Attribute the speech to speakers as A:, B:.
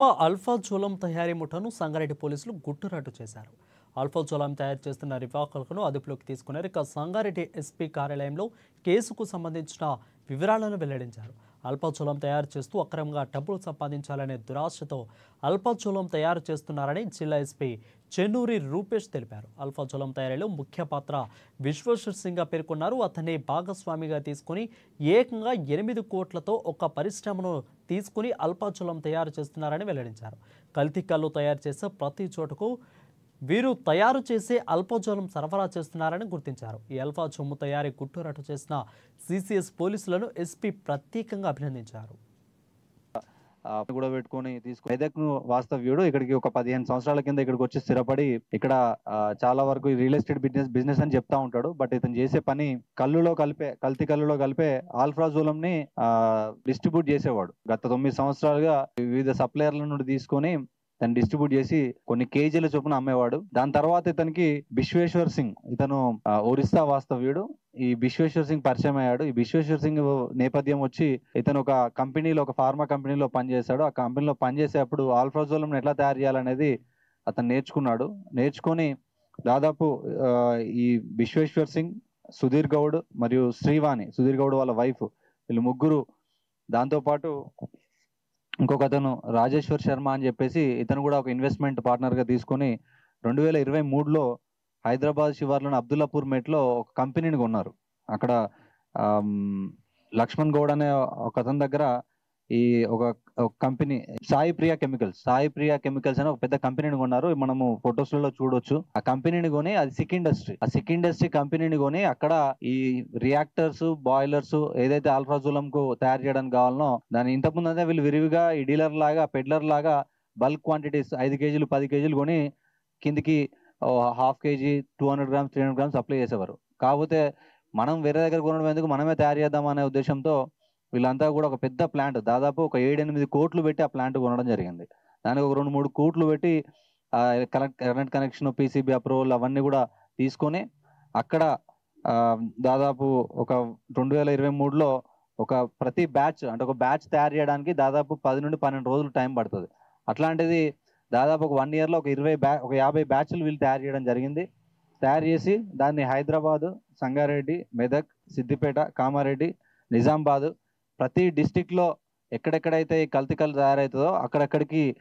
A: అల్ఫాజోలం తయారీ ముఠాను సంగారెడ్డి పోలీసులు గుట్టురట్టు చేశారు. అల్ఫాజోలం తయారు చేస్తున్న నిర్వాహకులను అదుపులోకి తీసుకున్నారు. ఇక సంగారెడ్డి ఎస్పీ కార్యాలయంలో కేసుకు సంబంధించిన వివరాలను వెల్లడించారు. అల్ఫాజోలం తయారు చేస్తూ అక్రమంగా డబ్బులు సంపాదించాలనే దురాశతో అల్ఫాజోలం తయారు చేస్తున్నారని జిల్లా ఎస్పీ చెన్నూరి రూపేష్ తెలిపారు. అల్ఫాజోలం తయారీలో ముఖ్య పాత్ర విశ్వేశ్వర్ సింగ్గా పేర్కొన్నారు. అతన్ని భాగస్వామిగా తీసుకుని ఏకంగా 8 కోట్లతో ఒక పరిశ్రమను తీసుకుని అల్ఫాజోలం తయారు చేస్తున్నారని వెల్లడించారు. కల్తీ కల్లు తయారు చేసే ప్రతి చోటుకు వీరు తయారు చేసే అల్ఫాజోలం సరఫరా చేస్తున్నారని గుర్తించారు. ఈ అల్ఫా సొమ్ము తయారీ గుట్టురట్టు చేసిన సిసిఎస్ పోలీసులను ఎస్పీ ప్రత్యేకంగా అభినందించారు.
B: కూడా పెట్టుకొని మెదక్ను వాస్తవ్యుడు ఇక్కడికి ఒక 15 సంవత్సరాల కింద ఇక్కడికి వచ్చి స్థిరపడి ఇక్కడ చాలా వరకు రియల్ ఎస్టేట్ బిజినెస్ అని చెప్తా ఉంటాడు. బట్ ఇతను చేసే పని కల్తీ కల్లులో కలిపే ఆల్ఫాజోలం ని డిస్ట్రిబ్యూట్ చేసేవాడు. గత 9 సంవత్సరాలుగా వివిధ సప్లయర్ల నుండి తీసుకొని తను డిస్ట్రిబ్యూట్ చేసి కొన్ని కేజీల చొప్పున అమ్మేవాడు. దాని తర్వాత ఇతనికి విశ్వేశ్వర్ సింగ్, ఇతను ఒరిస్సా వాస్తవ్యుడు. ఈ విశ్వేశ్వర్ సింగ్ పరిచయం అయ్యాడు. ఈ విశ్వేశ్వర్ సింగ్ నేపథ్యం వచ్చి ఇతను ఒక కంపెనీలో, ఒక ఫార్మా కంపెనీలో పనిచేశాడు. ఆ కంపెనీలో పనిచేసేటప్పుడు ఆల్ఫాజోలం ఎట్లా తయారు చేయాలనేది అతను నేర్చుకొని దాదాపు ఈ విశ్వేశ్వర్ సింగ్, సుధీర్ గౌడ్ మరియు శ్రీవాణి, సుధీర్ గౌడ్ వాళ్ళ వైఫ్, వీళ్ళు ముగ్గురు, దాంతోపాటు ఇంకొక అతను రాజేశ్వర్ శర్మ అని చెప్పేసి ఇతను కూడా ఒక ఇన్వెస్ట్మెంట్ పార్ట్నర్ గా తీసుకొని 2023లో హైదరాబాద్ శివార్లోని అబ్దుల్లాపూర్ మెట్లో ఒక కంపెనీని కొన్నారు. అక్కడ లక్ష్మణ్ గౌడ్ అనే ఒక అతని దగ్గర ఈ ఒక కంపెనీ సాయి ప్రియా కెమికల్స్ అనే ఒక పెద్ద కంపెనీని కొన్నారు. మనము ఫొటోస్లలో చూడొచ్చు. ఆ కంపెనీని కొని, అది సిక్ ఇండస్ట్రీ కంపెనీని కొని అక్కడ ఈ రియాక్టర్స్, బాయిలర్స్ ఏదైతే ఆల్ఫాజోలం కు తయారు చేయడానికి కావాలనో దాని ఇంతకుముందు అయితే వీళ్ళు విరివిగా ఈ పెడ్లర్ లాగా బల్క్ క్వాంటిటీస్ 5 కేజీలు 10 కేజీలు కొని కిందికి ½ కేజీ 200 గ్రామ్స్ 300 గ్రామ్స్ అప్లై చేసేవారు. కాకపోతే మనం వేరే దగ్గర కొనడం ఎందుకు, మనమే తయారు చేద్దాం అనే ఉద్దేశంతో వీళ్ళంతా కూడా ఒక పెద్ద ప్లాంట్, దాదాపు ఒక 7-8 కోట్లు పెట్టి ఆ ప్లాంట్ కొనడం జరిగింది. దానికి ఒక 2-3 కోట్లు పెట్టి కరెంట్ కనెక్షన్, పీసీబీ అప్రూవల్ అవన్నీ కూడా తీసుకొని అక్కడ దాదాపు ఒక 2023లో ఒక ప్రతి బ్యాచ్, అంటే ఒక బ్యాచ్ తయారు చేయడానికి దాదాపు 10 నుండి 12 రోజులు టైం పడుతుంది. అట్లాంటిది దాదాపు ఒక 1 yearలో ఒక 50 బ్యాచ్లు వీళ్ళు తయారు చేయడం జరిగింది. తయారు చేసి దాన్ని హైదరాబాద్, సంగారెడ్డి, మెదక్, సిద్దిపేట, కామారెడ్డి, నిజామాబాద్ ప్రతి డిస్టిక్ లో ఎక్కడెక్కడైతే కల్తీ కల్లు తయారవుతుందో అక్కడక్కడికి